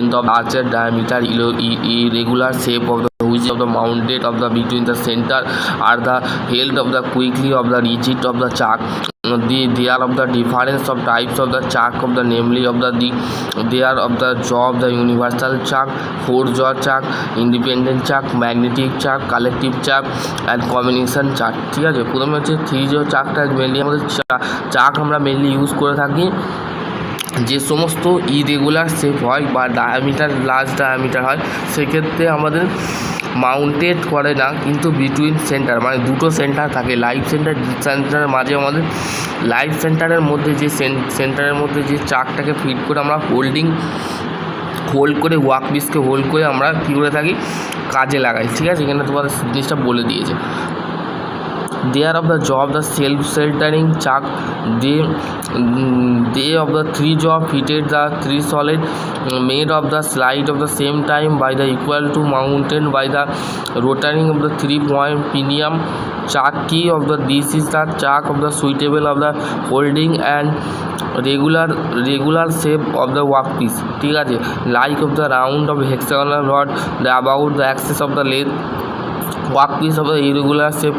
of archer diameter, irregular shape of the which of the mounted of the between the center are the held of the quickly of the rigid of the chuck. There of the difference of types of the chuck of the namely of the there of the jaw of the universal chuck, four jaw chuck, independent chuck, magnetic chuck, collective chuck and combination chuck. ঠিক আছে, প্রথমে হচ্ছে three জো চাকটা mainly আমাদের চাক আমরা mainly use করে থাকি যে সমস্ত ইরেগুলার শেপ হয় বা ডায়ামিটার লার্জ ডায়ামিটার হয় সেক্ষেত্রে আমাদের মাউন্টেড করে না, কিন্তু বিটুইন সেন্টার মানে দুটো সেন্টার থাকে, লাইভ সেন্টার সেন্টারের মাঝে আমাদের লাইভ সেন্টারের মধ্যে যে সেন্টারের মধ্যে যে চাকটাকে ফিট করে আমরা হোল্ড করে ওয়ার্ক পিসকে হোল্ড করে আমরা কী করে থাকি কাজে লাগাই। ঠিক আছে, এখানে তোমাদের জিনিসটা বলে দিয়েছে। There of the jaw of the self-centering chuck, they of the three jaw fitted the three solid made of the slide of the same time by the equal to mounted by the rotating of the 3-point pinion chuck key of the this is the chuck of the suitable of the holding and regular shape of the workpiece. ঠিক আছে, like of the round of hexagonal rod the about the axis of the length workpiece of the irregular shape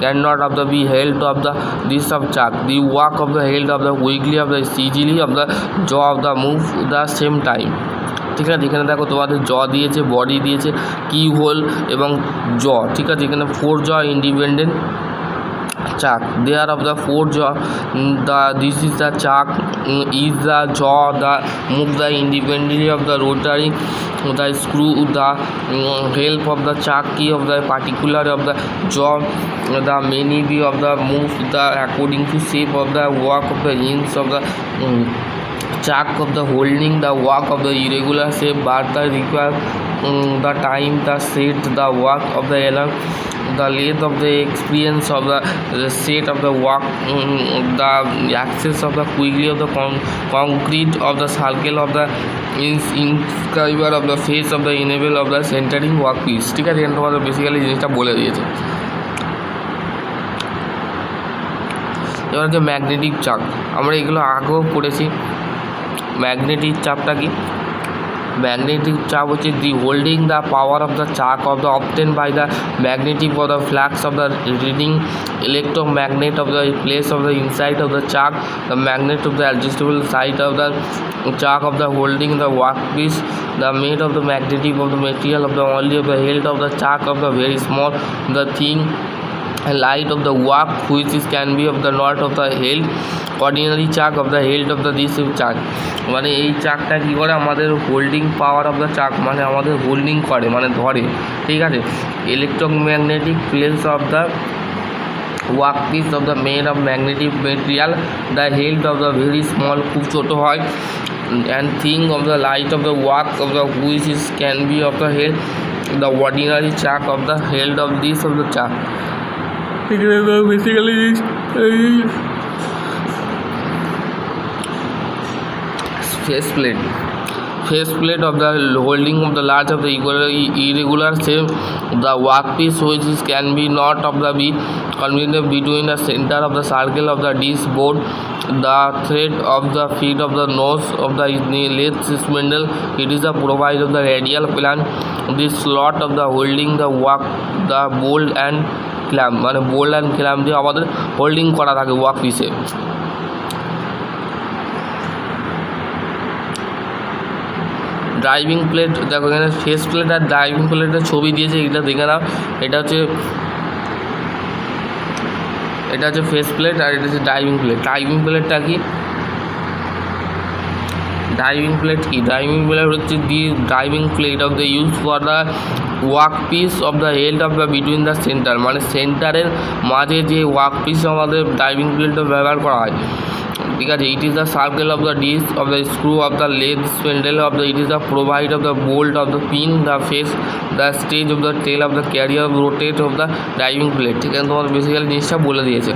cannot of the be held of the this of chuck. The work of the held of the wiggly of the easily of the jaw of the move the same time. ঠিক আছে, এখানে দেখো তোমাদের জ দিয়েছে, body দিয়েছে, কি whole এবং জ। ঠিক আছে, এখানে ফোর জ independent chuck. There of the four jaw, this is the chuck, is the jaw, the move the independently of the rotary, the screw, the help of the chuck key of the particular of the jaw, the many view of the move the according to shape of the work of the ends of the chuck of the holding the work of the irregular shape, but the require the time, the set, the work of the along the length of the experience of the set of the work, the axis of the quickly of the concrete of the circle of the inscriber of the face of the enable of the centering workpiece. ঠিক আছে, এখানে তোমাদের basically জিনিসটা বলে দিয়েছে। এবার হচ্ছে magnetic চাক, আমরা এগুলো আগেও পড়েছি। ম্যাগনেটিক চাপটা কি? ম্যাগনেটিক চাপ হচ্ছে the holding the power of the chuck of the obtain by the magnetic of the flux of the reading electromagnet of the place of the inside of the chuck, the magnet of the adjustable side of the chuck of the holding the workpiece, the made of the magnetic of the material of the only of the held of the chuck of the very small the thing light of the work which is can be of the knot of the held ordinary chuck of the held of the this chuck। মানে এই চাকটা কী করে আমাদের holding power of the চাক মানে আমাদের holding করে মানে ধরে। ঠিক আছে, electromagnetic place of the workpiece of the made of magnetic material, the held of the very small খুব ছোটো হয় and thing of the light of the work of the which is can be of the head the ordinary chuck of the held of this of the chuck। basically face plate of the holding of the large of the irregular shape the workpiece which is can be not of the be convenient between the center of the circle of the disc board, the thread of the feet of the nose of the lathe spindle. It is a provide of the radial plan, this slot of the holding the work the bolt and clamp মানে bolt and clamp দিয়ে আমাদের holding করা থাকে work পিসে। Driving plate দেখো এখানে face plate আর driving প্লেটের ছবি দিয়েছে, এটা দেখে নাও। এটা হচ্ছে ফেস প্লেট আর এটা হচ্ছে ড্রাইভিং প্লেট। ড্রাইভিং প্লেটটা কি? ড্রাইভিং প্লেট হচ্ছে the driving plate of the use for the work piece of the held of the between the centre মানে সেন্টারের মাঝে যে ওয়ার্ক পিস আমাদের ড্রাইভিং প্লেটটা ব্যবহার করা হয়। ঠিক আছে, it is the circle of the disc of the screw of the lathe spindle of the it is the provide of the bolt of the pin the face the stage of the tail of the carrier rotate of the driving plate. ঠিক আছে, তোমার basically জিনিসটা বলে দিয়েছে।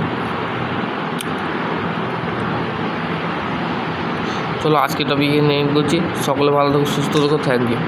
চলো আজকে টপিকে নিয়ে করছি। সকলে ভালো থাকো, সুস্থ থাকো, থ্যাংক ইউ।